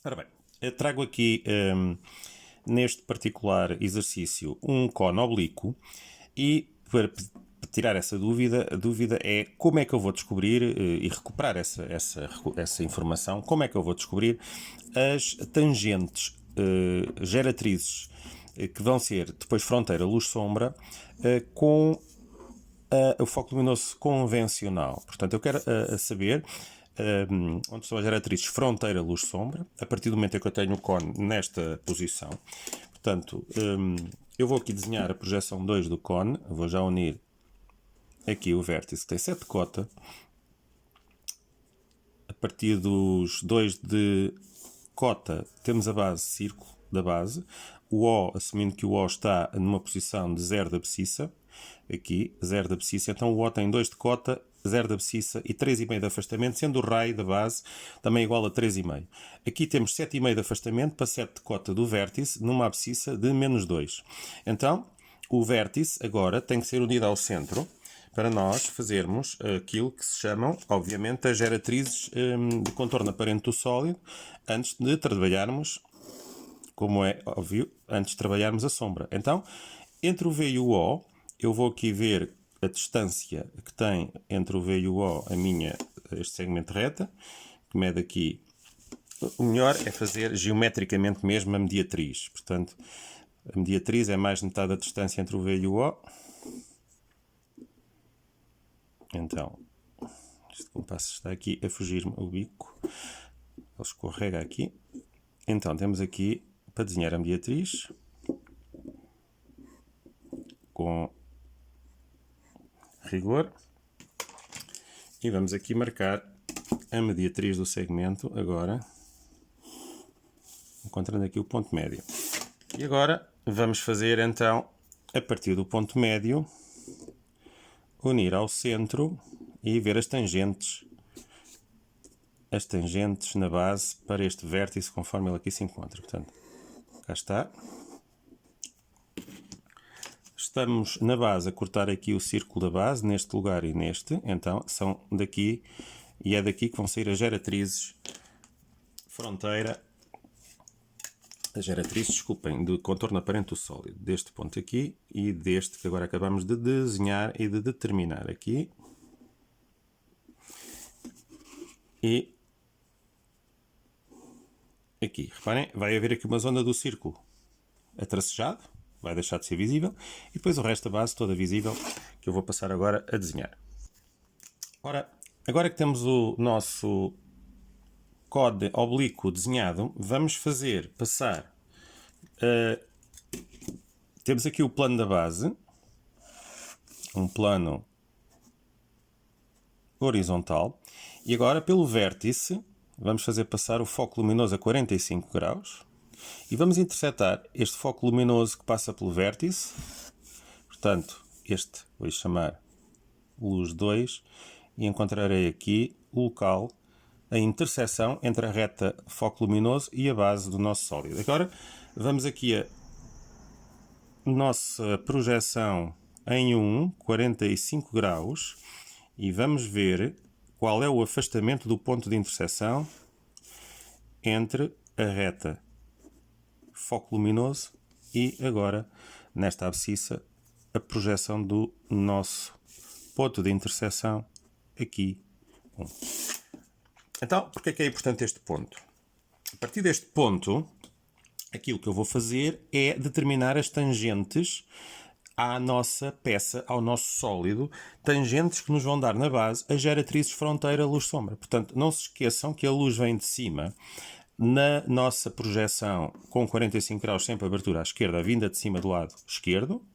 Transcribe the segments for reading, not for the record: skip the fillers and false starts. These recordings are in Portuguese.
Ora bem, eu trago aqui neste particular exercício um cone oblíquo e para tirar essa dúvida, a dúvida é como é que eu vou descobrir e recuperar essa informação, como é que eu vou descobrir as tangentes geratrizes que vão ser depois fronteira luz-sombra com o foco luminoso convencional. Portanto, eu quero saber onde estão as geratrizes fronteira luz-sombra, a partir do momento em que eu tenho o cone nesta posição. Portanto, eu vou aqui desenhar a projeção 2 do cone, eu vou já unir aqui o vértice que tem 7 de cota. A partir dos 2 de cota temos a base círculo da base, o O, assumindo que o O está numa posição de 0 de abscissa, aqui 0 de abscissa, então o O tem 2 de cota, 0 de abscissa e 3,5 de afastamento, sendo o raio da base também igual a 3,5. Aqui temos 7,5 de afastamento para 7 de cota do vértice numa abscissa de menos 2. Então, o vértice agora tem que ser unido ao centro para nós fazermos aquilo que se chamam, obviamente, as geratrizes de contorno aparente do sólido, antes de trabalharmos, como é óbvio, antes de trabalharmos a sombra. Então, entre o V e o O, eu vou aqui ver a distância que tem entre o V e o O, este segmento reta, que mede aqui. O melhor é fazer geometricamente mesmo a mediatriz. Portanto, a mediatriz é mais de metade da distância entre o V e o O. Então, este compasso está aqui a fugir-me o bico. Ele escorrega aqui. Então, temos aqui, para desenhar a mediatriz, com rigor. E vamos aqui marcar a mediatriz do segmento agora, encontrando aqui o ponto médio. E agora vamos fazer então, a partir do ponto médio, unir ao centro e ver as tangentes na base para este vértice conforme ele aqui se encontra. Portanto, cá está. Estamos na base a cortar aqui o círculo da base, neste lugar e neste. Então, são daqui e é daqui que vão sair as geratrizes fronteira, desculpem, de contorno aparente do sólido. Deste ponto aqui e deste que agora acabamos de desenhar e de determinar aqui. E aqui, reparem, vai haver aqui uma zona do círculo atracejado, vai deixar de ser visível, e depois o resto da base toda visível, que eu vou passar agora a desenhar. Ora, agora que temos o nosso cone oblíquo desenhado, vamos passar. Temos aqui o plano da base, um plano horizontal, e agora pelo vértice vamos fazer passar o foco luminoso a 45 graus e vamos interceptar este foco luminoso que passa pelo vértice. Portanto, este vou chamar luz 2 e encontrarei aqui o local, a interseção entre a reta foco luminoso e a base do nosso sólido. Agora vamos aqui a nossa projeção em 45 graus e vamos ver qual é o afastamento do ponto de interseção entre a reta foco luminoso e agora, nesta abscissa, a projeção do nosso ponto de interseção aqui. Então, porque é que é importante este ponto? A partir deste ponto, aquilo que eu vou fazer é determinar as tangentes à nossa peça, ao nosso sólido, tangentes que nos vão dar na base as geratrizes fronteira luz-sombra. Portanto, não se esqueçam que a luz vem de cima. Na nossa projeção com 45 graus, sempre abertura à esquerda, a vinda de cima do lado esquerdo,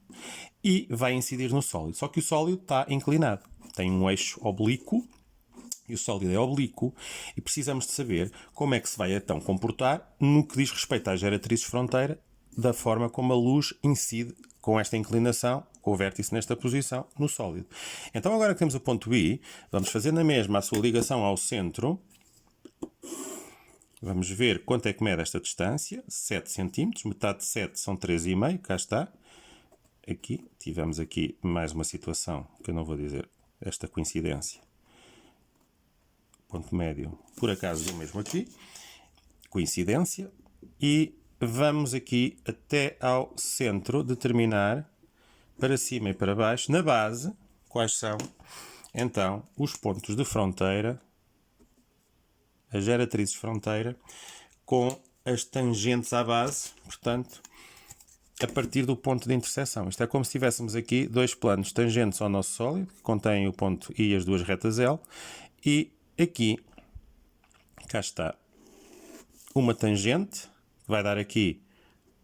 e vai incidir no sólido. Só que o sólido está inclinado, tem um eixo oblíquo, e o sólido é oblíquo, e precisamos de saber como é que se vai então comportar no que diz respeito às geratrizes fronteira, da forma como a luz incide com esta inclinação, com o vértice nesta posição, no sólido. Então agora que temos o ponto I, vamos fazer na mesma a sua ligação ao centro. Vamos ver quanto é que mede esta distância, 7 cm, metade de 7 são 3,5, cá está. Aqui, tivemos aqui mais uma situação, que eu não vou dizer esta coincidência. Ponto médio, por acaso, o mesmo aqui. coincidência, e vamos aqui até ao centro determinar para cima e para baixo, na base, quais são então os pontos de fronteira, as geratrizes fronteira, com as tangentes à base, portanto, a partir do ponto de interseção. Isto é como se tivéssemos aqui dois planos tangentes ao nosso sólido, que contêm o ponto I e as duas retas L, e aqui, cá está, uma tangente, que vai dar aqui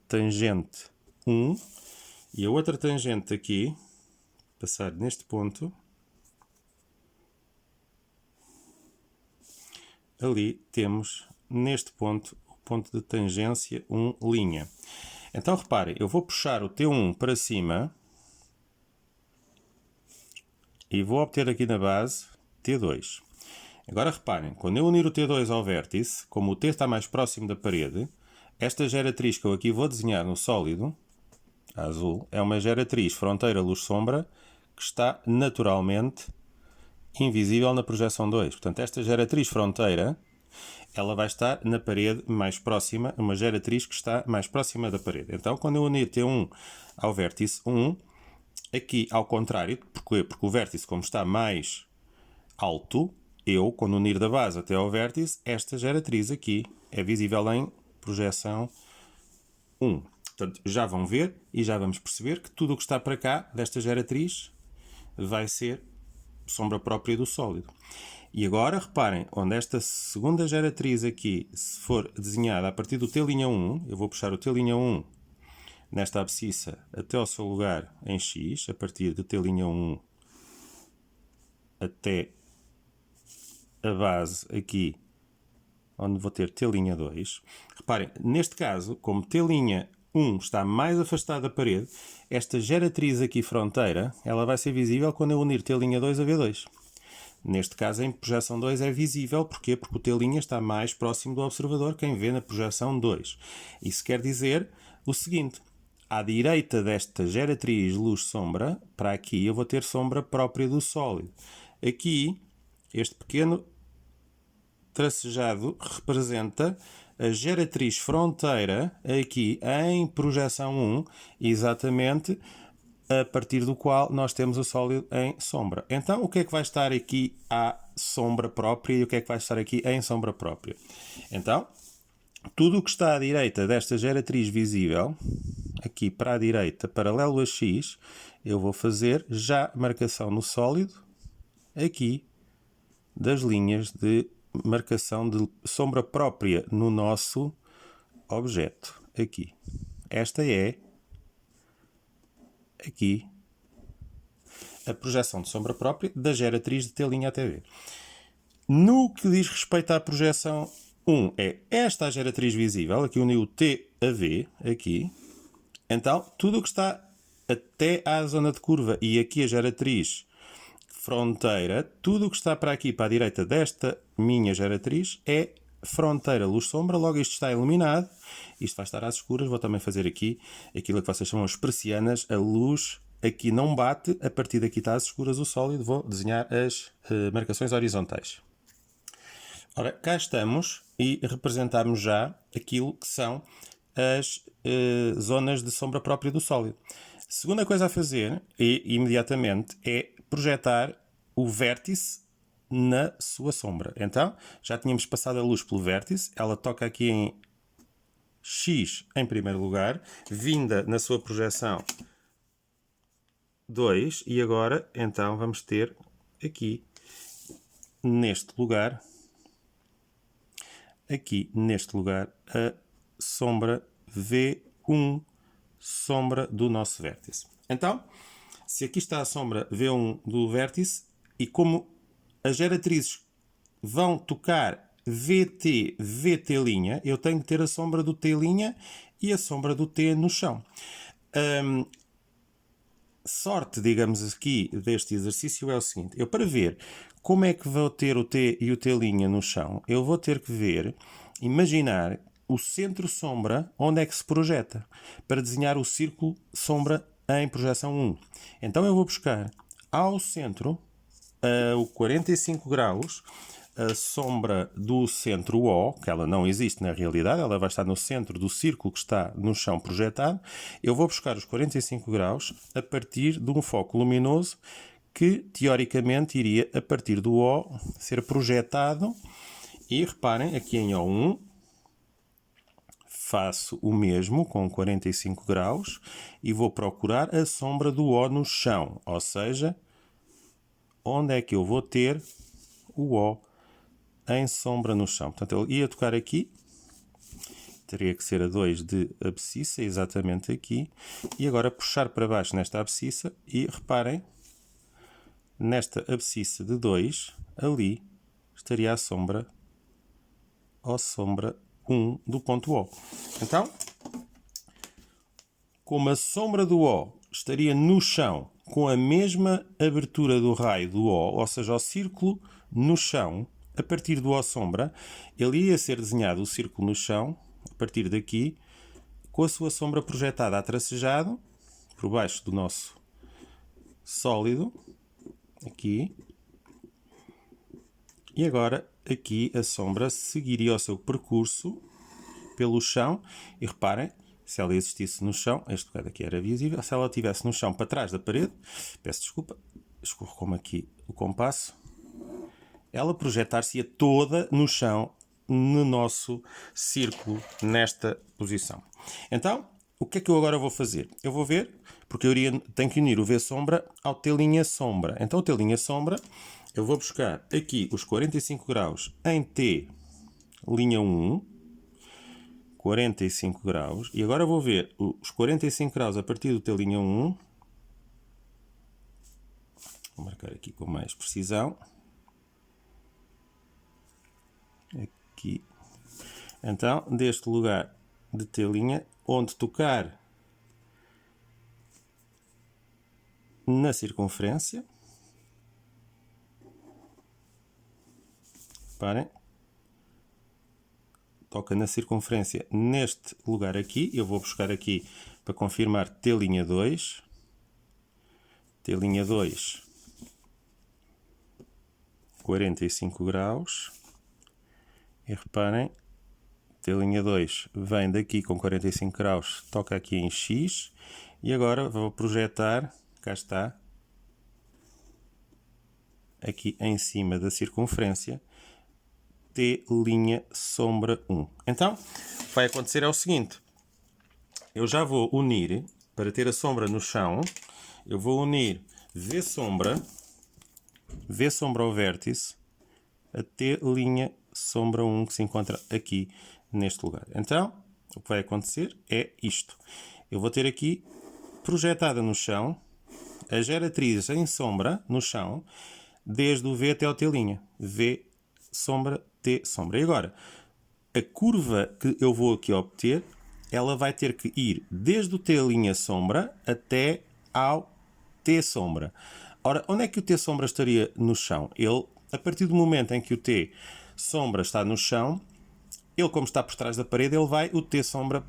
tangente 1, e a outra tangente aqui, passar neste ponto, ali temos, neste ponto, o ponto de tangência 1'. Então, reparem, eu vou puxar o T1 para cima e vou obter aqui na base T2. Agora, reparem, quando eu unir o T2 ao vértice, como o T está mais próximo da parede, esta geratriz que eu aqui vou desenhar no sólido, a azul, é uma geratriz fronteira-luz-sombra que está naturalmente invisível na projeção 2. Portanto, esta geratriz fronteira, ela vai estar na parede mais próxima, uma geratriz que está mais próxima da parede. Então, quando eu unir T1 ao vértice 1, aqui ao contrário, porque o vértice, como está mais alto, quando unir da base até ao vértice, esta geratriz aqui é visível em projeção 1. Portanto, já vão ver e já vamos perceber que tudo o que está para cá desta geratriz vai ser sombra própria do sólido. E agora, reparem, onde esta segunda geratriz aqui, se for desenhada a partir do T'1, eu vou puxar o T'1 nesta abscissa até ao seu lugar em X, a partir do T'1 até a base aqui, onde vou ter T'2. Reparem, neste caso, como T'1 está mais afastado da parede, esta geratriz aqui fronteira, ela vai ser visível quando eu unir T'2 a V2. Neste caso, em projeção 2 é visível, porquê? Porque o T' está mais próximo do observador, quem vê na projeção 2. Isso quer dizer o seguinte: à direita desta geratriz luz-sombra, para aqui eu vou ter sombra própria do sólido. Aqui, este pequeno tracejado representa a geratriz fronteira, aqui em projeção 1, exatamente a partir do qual nós temos o sólido em sombra. Então, o que é que vai estar aqui à sombra própria e o que é que vai estar aqui em sombra própria? Então, tudo o que está à direita desta geratriz visível, aqui para a direita, paralelo a X, eu vou fazer já marcação no sólido, aqui, das linhas de marcação de sombra própria no nosso objeto. Aqui. Esta é, aqui, a projeção de sombra própria da geratriz de T' até V. No que diz respeito à projeção 1, é esta a geratriz visível, aqui uniu o T a V, aqui. Então, tudo o que está até à zona de curva e aqui a geratriz fronteira, tudo o que está para aqui, para a direita desta minha geratriz, é fronteira luz-sombra, logo isto está iluminado, isto vai estar às escuras, vou também fazer aqui aquilo que vocês chamam as persianas, a luz aqui não bate, a partir daqui está às escuras o sólido, vou desenhar as marcações horizontais. Ora, cá estamos e representamos já aquilo que são as zonas de sombra própria do sólido. Segunda coisa a fazer, imediatamente, é projetar o vértice na sua sombra. Então, já tínhamos passado a luz pelo vértice, ela toca aqui em X em primeiro lugar, vinda na sua projeção 2, e agora, então, vamos ter aqui, neste lugar, a sombra V1, sombra do nosso vértice. Então, se aqui está a sombra V1 do vértice, e como as geratrizes vão tocar VT, VT', eu tenho que ter a sombra do T' e a sombra do T no chão. Sorte, digamos aqui, deste exercício é o seguinte: eu, para ver como é que vou ter o T e o T' no chão, eu vou ter que ver, imaginar o centro sombra onde é que se projeta, para desenhar o círculo sombra em projeção 1. Então eu vou buscar ao centro, a 45 graus, a sombra do centro O, que ela não existe na realidade, ela vai estar no centro do círculo que está no chão projetado. Eu vou buscar os 45 graus a partir de um foco luminoso que, teoricamente, iria, a partir do O, ser projetado. E reparem, aqui em O1, faço o mesmo com 45 graus e vou procurar a sombra do O no chão, ou seja, onde é que eu vou ter o O em sombra no chão. Portanto, ele ia tocar aqui, teria que ser a 2 de abscissa, exatamente aqui, e agora puxar para baixo nesta abscissa e reparem, nesta abscissa de 2, ali estaria a sombra ou sombra 1 do ponto O. Então, como a sombra do O estaria no chão com a mesma abertura do raio do O, ou seja, o círculo no chão, a partir do O sombra, ele ia ser desenhado o círculo no chão, a partir daqui, com a sua sombra projetada a tracejado, por baixo do nosso sólido, aqui. E agora, aqui, a sombra seguiria o seu percurso pelo chão. E reparem, se ela existisse no chão, este bocado aqui era visível, se ela estivesse no chão para trás da parede, peço desculpa, escorro-me aqui o compasso, ela projetar-se-ia toda no chão, no nosso círculo, nesta posição. Então, o que é que eu agora vou fazer? Eu vou ver, porque eu tenho que unir o V-sombra ao T'-sombra. Então, o T'-sombra, eu vou buscar aqui os 45 graus em T'1, 45 graus, e agora vou ver os 45 graus a partir do T'1, vou marcar aqui com mais precisão, aqui, então, deste lugar de T', onde tocar na circunferência, reparem, toca na circunferência neste lugar aqui, eu vou buscar aqui para confirmar T'2, T'2, 45 graus, e reparem, T'2 vem daqui com 45 graus, toca aqui em X, e agora vou projetar, cá está, aqui em cima da circunferência, T', sombra 1. Então, o que vai acontecer é o seguinte, eu já vou unir, para ter a sombra no chão, eu vou unir V-sombra ao vértice, a T', sombra 1, que se encontra aqui neste lugar. Então, o que vai acontecer é isto. Eu vou ter aqui, projetada no chão, a geratriz em sombra no chão, desde o V até o T'. V, sombra, T, sombra. E agora, a curva que eu vou aqui obter, ela vai ter que ir desde o T', sombra, até ao T, sombra. Ora, onde é que o T, sombra estaria no chão? Ele, a partir do momento em que o T, sombra está no chão, ele, como está por trás da parede, ele vai, o T sombra,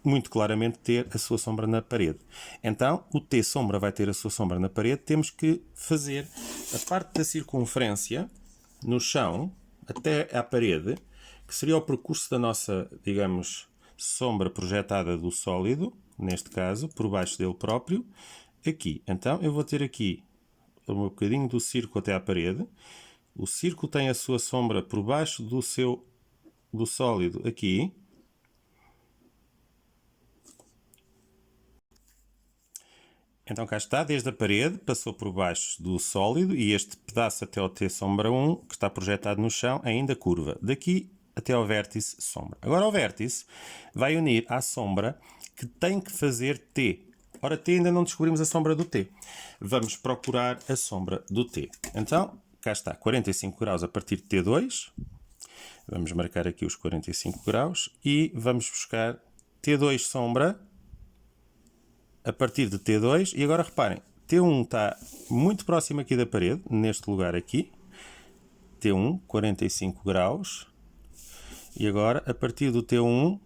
muito claramente ter a sua sombra na parede. Então, o T sombra vai ter a sua sombra na parede, temos que fazer a parte da circunferência no chão, até à parede, que seria o percurso da nossa, digamos, sombra projetada do sólido, neste caso, por baixo dele próprio, aqui. Então, eu vou ter aqui um bocadinho do círculo até à parede. O círculo tem a sua sombra por baixo do sólido aqui. Então cá está, desde a parede, passou por baixo do sólido e este pedaço até ao T sombra 1, que está projetado no chão, ainda curva. Daqui até ao vértice sombra. Agora o vértice vai unir à sombra que tem que fazer T. Ora, T ainda não descobrimos a sombra do T. Vamos procurar a sombra do T. Então, cá está, 45 graus a partir de T2. Vamos marcar aqui os 45 graus e vamos buscar T2 sombra a partir de T2. E agora reparem, T1 está muito próximo aqui da parede, neste lugar aqui. T1, 45 graus. E agora, a partir do T1,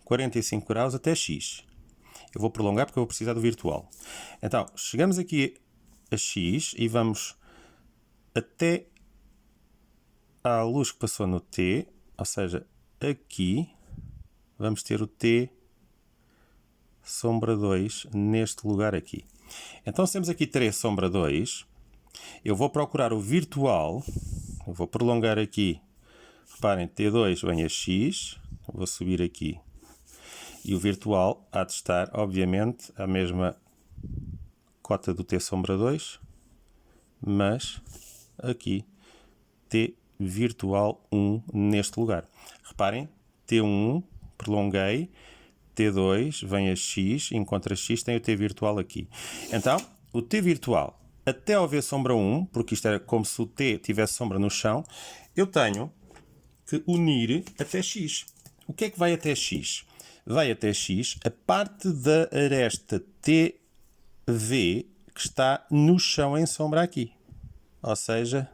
45 graus até X. Eu vou prolongar porque eu vou precisar do virtual. Então, chegamos aqui a X e vamos até à luz que passou no T, ou seja, aqui vamos ter o T sombra 2 neste lugar aqui. Então, se temos aqui 3 sombra 2, eu vou procurar o virtual, eu vou prolongar aqui, reparem, T2 vem a X, vou subir aqui, e o virtual há de estar, obviamente, a mesma cota do T sombra 2, mas aqui, T virtual 1 neste lugar. Reparem, T1, prolonguei, T2 vem a X, encontra X, tem o T virtual aqui. Então, o T virtual até ao V sombra 1, porque isto era como se o T tivesse sombra no chão, eu tenho que unir até X. O que é que vai até X? Vai até X a parte da aresta TV que está no chão em sombra aqui. Ou seja,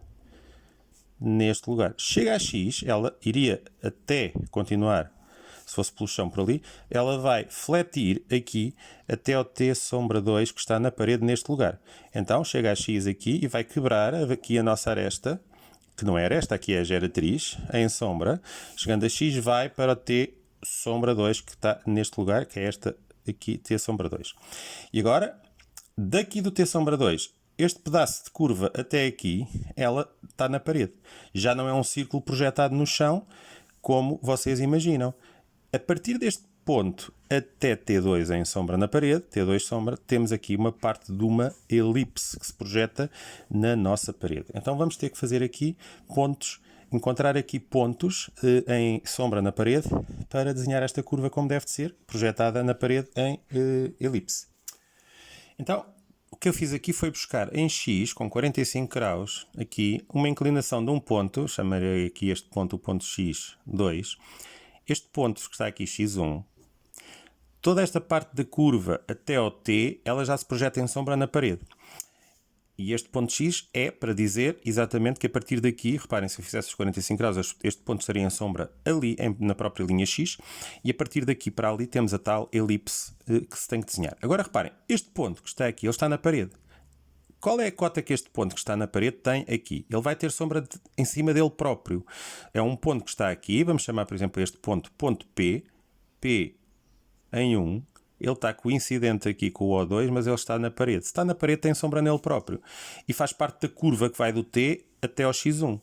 neste lugar. Chega a X, ela iria até continuar, se fosse pelo chão por ali, ela vai fletir aqui até ao T sombra 2 que está na parede neste lugar. Então chega a X aqui e vai quebrar aqui a nossa aresta, que não é aresta, aqui é a geratriz, em sombra. Chegando a X vai para o T sombra 2 que está neste lugar, que é esta aqui, T sombra 2. E agora, daqui do T sombra 2, este pedaço de curva até aqui, ela está na parede. Já não é um círculo projetado no chão, como vocês imaginam. A partir deste ponto até T2 em sombra na parede, T2 sombra, temos aqui uma parte de uma elipse que se projeta na nossa parede. Então vamos ter que fazer aqui pontos, encontrar aqui pontos em sombra na parede para desenhar esta curva como deve de ser, projetada na parede em elipse. Então, o que eu fiz aqui foi buscar em X, com 45 graus, aqui, uma inclinação de um ponto, chamarei aqui este ponto o ponto X2. Este ponto que está aqui, X1, toda esta parte da curva até ao T, ela já se projeta em sombra na parede. E este ponto X é para dizer exatamente que a partir daqui, reparem, se eu fizesse os 45 graus, este ponto estaria em sombra ali, na própria linha X, e a partir daqui para ali temos a tal elipse que se tem que desenhar. Agora reparem, este ponto que está aqui, ele está na parede. Qual é a cota que este ponto que está na parede tem aqui? Ele vai ter sombra em cima dele próprio. É um ponto que está aqui, vamos chamar, por exemplo, este ponto, ponto P, P em 1, ele está coincidente aqui com o O2, mas ele está na parede. Se está na parede, tem sombra nele próprio. E faz parte da curva que vai do T até ao X1.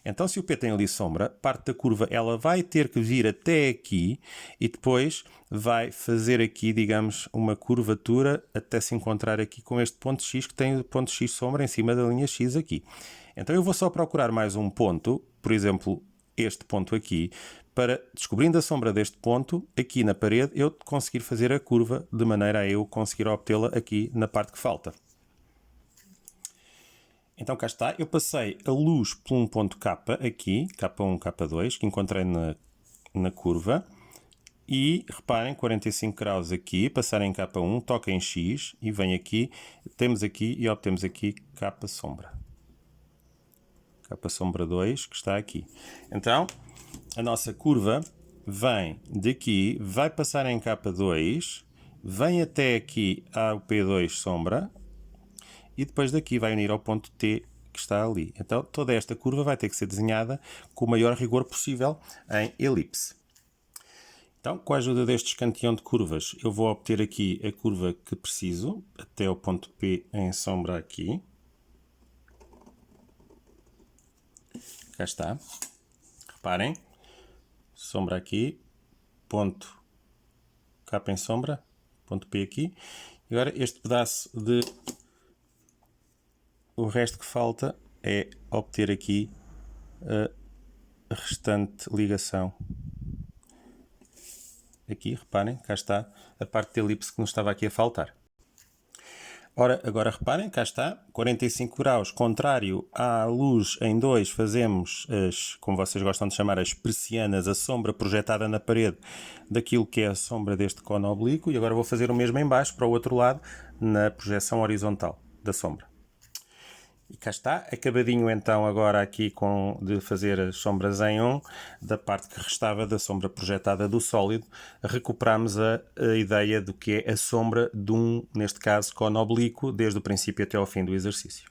Então, se o P tem ali sombra, parte da curva ela vai ter que vir até aqui e depois vai fazer aqui, digamos, uma curvatura até se encontrar aqui com este ponto X, que tem o ponto X sombra em cima da linha X aqui. Então, eu vou só procurar mais um ponto, por exemplo, este ponto aqui, para, descobrindo a sombra deste ponto, aqui na parede, eu conseguir fazer a curva de maneira a eu conseguir obtê-la aqui na parte que falta. Então cá está, eu passei a luz por um ponto K aqui, K1, K2, que encontrei na curva, e reparem, 45 graus aqui, passar em K1, toca em X, e vem aqui, temos aqui e obtemos aqui K sombra. K sombra 2, que está aqui. Então, a nossa curva vem daqui, vai passar em K2, vem até aqui ao P2 sombra e depois daqui vai unir ao ponto T que está ali. Então toda esta curva vai ter que ser desenhada com o maior rigor possível em elipse. Então, com a ajuda deste escanteão de curvas, eu vou obter aqui a curva que preciso até ao ponto P em sombra aqui. Cá está. Reparem. Sombra aqui, ponto K em sombra, ponto P aqui. Agora este pedaço de... O resto que falta é obter aqui a restante ligação. Aqui, reparem, cá está a parte da elipse que nos estava aqui a faltar. Ora, agora reparem, cá está, 45 graus, contrário à luz em 2, fazemos, como vocês gostam de chamar, as persianas, a sombra projetada na parede daquilo que é a sombra deste cono oblíquo, e agora vou fazer o mesmo em baixo, para o outro lado, na projeção horizontal da sombra. E cá está, acabadinho então agora aqui de fazer as sombras em 1, da parte que restava da sombra projetada do sólido, recuperamos a ideia do que é a sombra de neste caso, cono oblíquo, desde o princípio até ao fim do exercício.